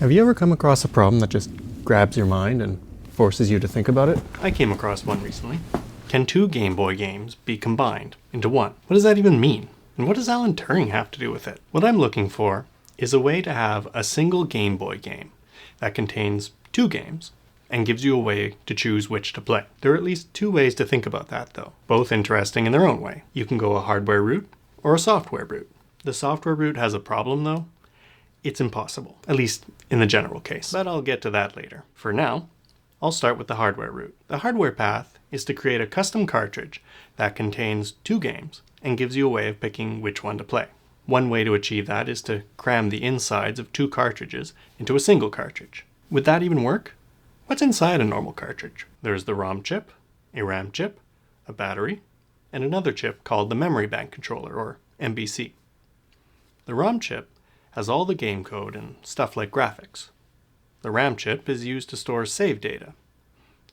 Have you ever come across a problem that just grabs your mind and forces you to think about it? I came across one recently. Can two Game Boy games be combined into one? What does that even mean? And what does Alan Turing have to do with it? What I'm looking for is a way to have a single Game Boy game that contains two games and gives you a way to choose which to play. There are at least two ways to think about that though, both interesting in their own way. You can go a hardware route or a software route. The software route has a problem though. It's impossible, at least in the general case, but I'll get to that later. For now, I'll start with the hardware route. The hardware path is to create a custom cartridge that contains two games and gives you a way of picking which one to play. One way to achieve that is to cram the insides of two cartridges into a single cartridge. Would that even work? What's inside a normal cartridge? There's the ROM chip, a RAM chip, a battery, and another chip called the memory bank controller, or MBC. The ROM chip has all the game code and stuff like graphics. The RAM chip is used to store save data.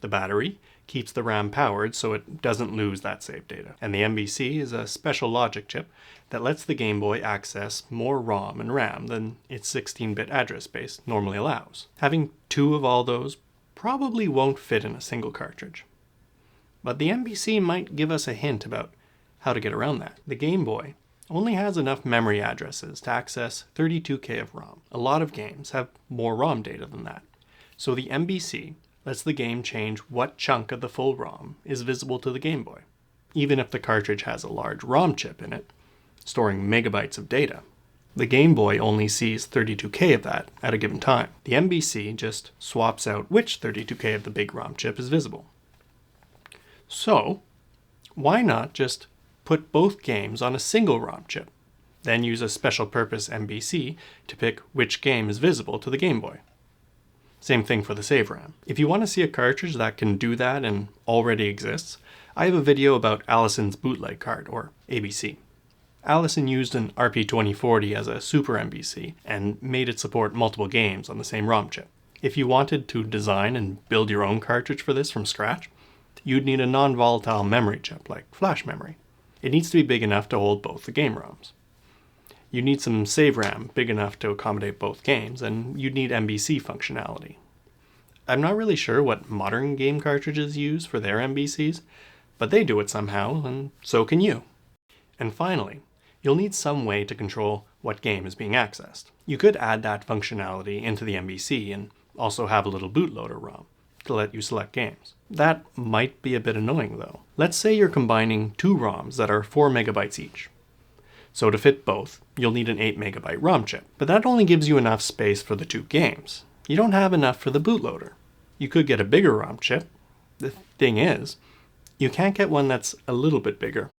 The battery keeps the RAM powered so it doesn't lose that save data. And the MBC is a special logic chip that lets the Game Boy access more ROM and RAM than its 16-bit address space normally allows. Having two of all those probably won't fit in a single cartridge. But the MBC might give us a hint about how to get around that. The Game Boy only has enough memory addresses to access 32K of ROM. A lot of games have more ROM data than that. So the MBC lets the game change what chunk of the full ROM is visible to the Game Boy, even if the cartridge has a large ROM chip in it, storing megabytes of data. The Game Boy only sees 32K of that at a given time. The MBC just swaps out which 32K of the big ROM chip is visible. So, why not just put both games on a single ROM chip, then use a special purpose MBC to pick which game is visible to the Game Boy? Same thing for the save RAM. If you want to see a cartridge that can do that and already exists, I have a video about Allison's bootleg cart, or ABC. Allison used an RP2040 as a super MBC and made it support multiple games on the same ROM chip. If you wanted to design and build your own cartridge for this from scratch, you'd need a non-volatile memory chip like flash memory. It needs to be big enough to hold both the game ROMs. You need some save RAM big enough to accommodate both games, and you'd need MBC functionality. I'm not really sure what modern game cartridges use for their MBCs, but they do it somehow, and so can you. And finally, you'll need some way to control what game is being accessed. You could add that functionality into the MBC and also have a little bootloader ROM to let you select games. That might be a bit annoying though. Let's say you're combining two ROMs that are 4 megabytes each. So to fit both, you'll need an 8 megabyte ROM chip, but that only gives you enough space for the two games. You don't have enough for the bootloader. You could get a bigger ROM chip. The thing is, you can't get one that's a little bit bigger.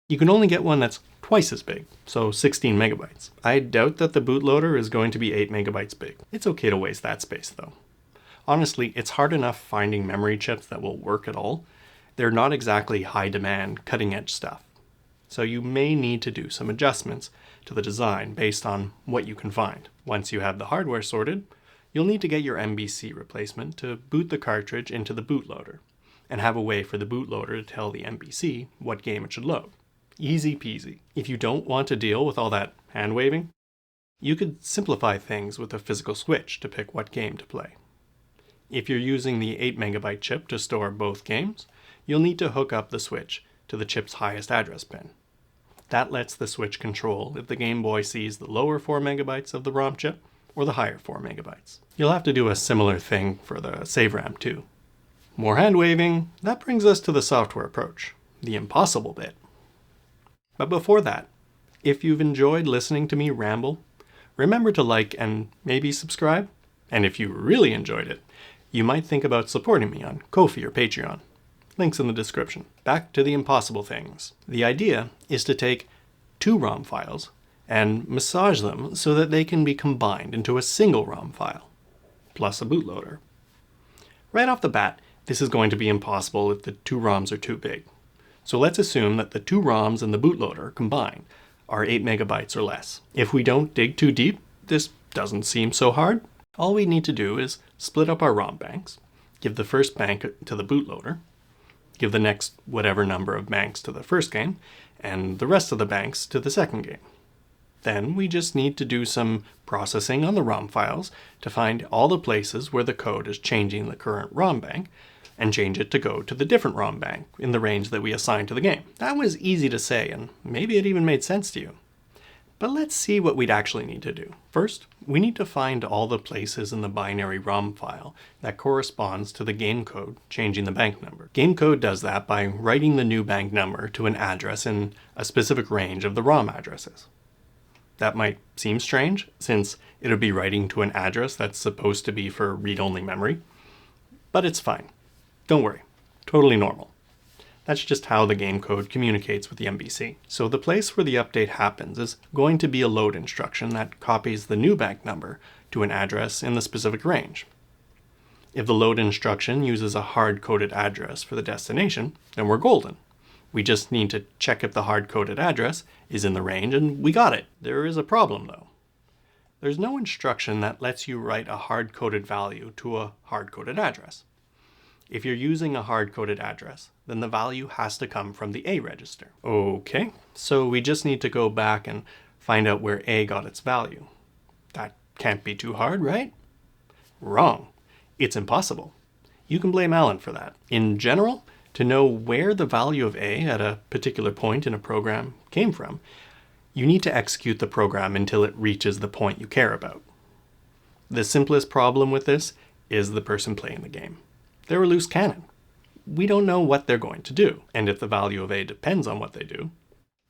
You can only get one that's twice as big, so 16 megabytes. I doubt that the bootloader is going to be 8 megabytes big. It's okay to waste that space though. Honestly, it's hard enough finding memory chips that will work at all. They're not exactly high demand, cutting edge stuff. So you may need to do some adjustments to the design based on what you can find. Once you have the hardware sorted, you'll need to get your MBC replacement to boot the cartridge into the bootloader and have a way for the bootloader to tell the MBC what game it should load. Easy peasy. If you don't want to deal with all that hand waving, you could simplify things with a physical switch to pick what game to play. If you're using the 8 megabyte chip to store both games, you'll need to hook up the switch to the chip's highest address pin. That lets the switch control if the Game Boy sees the lower 4 megabytes of the ROM chip or the higher 4 megabytes. You'll have to do a similar thing for the save RAM too. More hand waving, that brings us to the software approach, the impossible bit. But before that, if you've enjoyed listening to me ramble, remember to like and maybe subscribe. And if you really enjoyed it, you might think about supporting me on Ko-fi or Patreon. Links in the description. Back to the impossible things. The idea is to take two ROM files and massage them so that they can be combined into a single ROM file, plus a bootloader. Right off the bat, this is going to be impossible if the two ROMs are too big. So let's assume that the two ROMs and the bootloader combined are 8 megabytes or less. If we don't dig too deep, this doesn't seem so hard. All we need to do is split up our ROM banks, give the first bank to the bootloader, give the next whatever number of banks to the first game, and the rest of the banks to the second game. Then we just need to do some processing on the ROM files to find all the places where the code is changing the current ROM bank and change it to go to the different ROM bank in the range that we assigned to the game. That was easy to say, and maybe it even made sense to you. But let's see what we'd actually need to do. First, we need to find all the places in the binary ROM file that corresponds to the game code changing the bank number. Game code does that by writing the new bank number to an address in a specific range of the ROM addresses. That might seem strange, since it would be writing to an address that's supposed to be for read-only memory, but it's fine. Don't worry, totally normal. That's just how the game code communicates with the MVC. So the place where the update happens is going to be a load instruction that copies the new bank number to an address in the specific range. If the load instruction uses a hard-coded address for the destination, then we're golden. We just need to check if the hard-coded address is in the range, and we got it. There is a problem though. There's no instruction that lets you write a hard-coded value to a hard-coded address. If you're using a hard-coded address, then the value has to come from the A register. Okay, so we just need to go back and find out where A got its value. That can't be too hard, right? Wrong. It's impossible. You can blame Alan for that. In general, to know where the value of A at a particular point in a program came from, you need to execute the program until it reaches the point you care about. The simplest problem with this is the person playing the game. They're a loose cannon. We don't know what they're going to do, and if the value of A depends on what they do,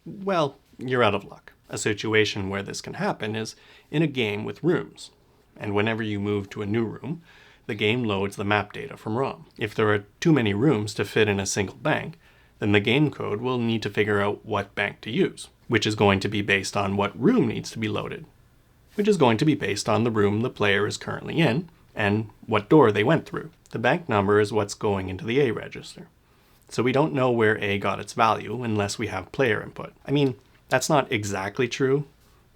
well, you're out of luck. A situation where this can happen is in a game with rooms, and whenever you move to a new room, the game loads the map data from ROM. If there are too many rooms to fit in a single bank, then the game code will need to figure out what bank to use, which is going to be based on what room needs to be loaded, which is going to be based on the room the player is currently in and what door they went through. The bank number is what's going into the A register. So we don't know where A got its value unless we have player input. I mean, that's not exactly true.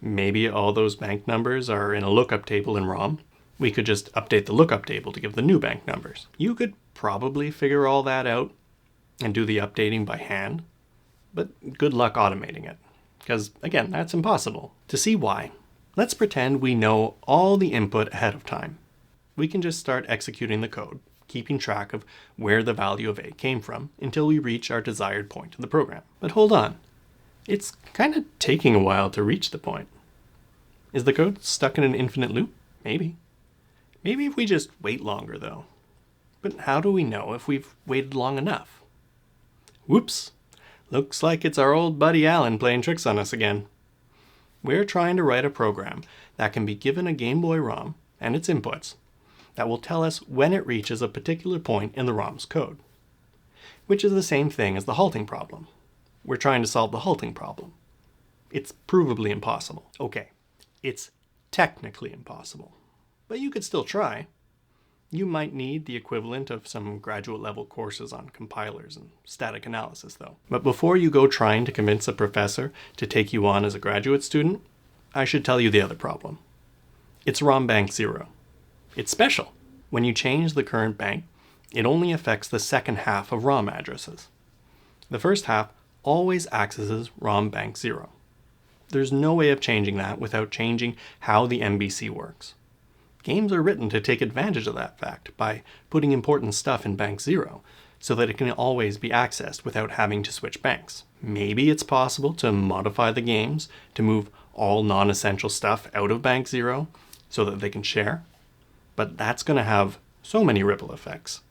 Maybe all those bank numbers are in a lookup table in ROM. We could just update the lookup table to give the new bank numbers. You could probably figure all that out and do the updating by hand, but good luck automating it. Because again, that's impossible. To see why, let's pretend we know all the input ahead of time. We can just start executing the code, keeping track of where the value of A came from until we reach our desired point in the program. But hold on, it's kind of taking a while to reach the point. Is the code stuck in an infinite loop? Maybe. Maybe if we just wait longer though. But how do we know if we've waited long enough? Whoops, looks like it's our old buddy Alan playing tricks on us again. We're trying to write a program that can be given a Game Boy ROM and its inputs that will tell us when it reaches a particular point in the ROM's code, which is the same thing as the halting problem. We're trying to solve the halting problem. It's provably impossible. Okay, it's technically impossible, but you could still try. You might need the equivalent of some graduate level courses on compilers and static analysis though. But before you go trying to convince a professor to take you on as a graduate student, I should tell you the other problem. It's ROM bank 0. It's special. When you change the current bank, it only affects the second half of ROM addresses. The first half always accesses ROM bank 0. There's no way of changing that without changing how the MVC works. Games are written to take advantage of that fact by putting important stuff in bank 0 so that it can always be accessed without having to switch banks. Maybe it's possible to modify the games to move all non-essential stuff out of bank 0 so that they can share, but that's going to have so many ripple effects.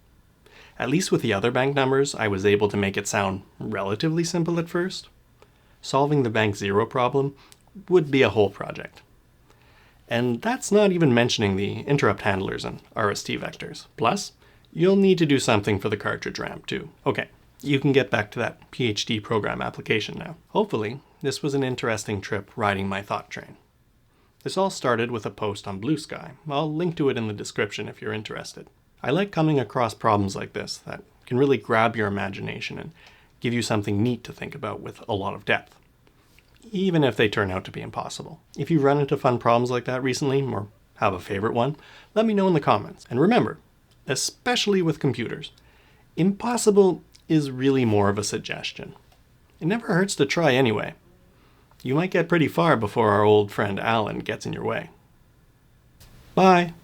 At least with the other bank numbers, I was able to make it sound relatively simple at first. Solving the bank 0 problem would be a whole project. And that's not even mentioning the interrupt handlers and RST vectors. Plus, you'll need to do something for the cartridge RAM too. Okay, you can get back to that PhD program application now. Hopefully, this was an interesting trip riding my thought train. This all started with a post on Blue Sky. I'll link to it in the description if you're interested. I like coming across problems like this that can really grab your imagination and give you something neat to think about with a lot of depth, even if they turn out to be impossible. If you've run into fun problems like that recently, or have a favorite one, let me know in the comments. And remember, especially with computers, impossible is really more of a suggestion. It never hurts to try anyway. you might get pretty far before our old friend Alan gets in your way. Bye!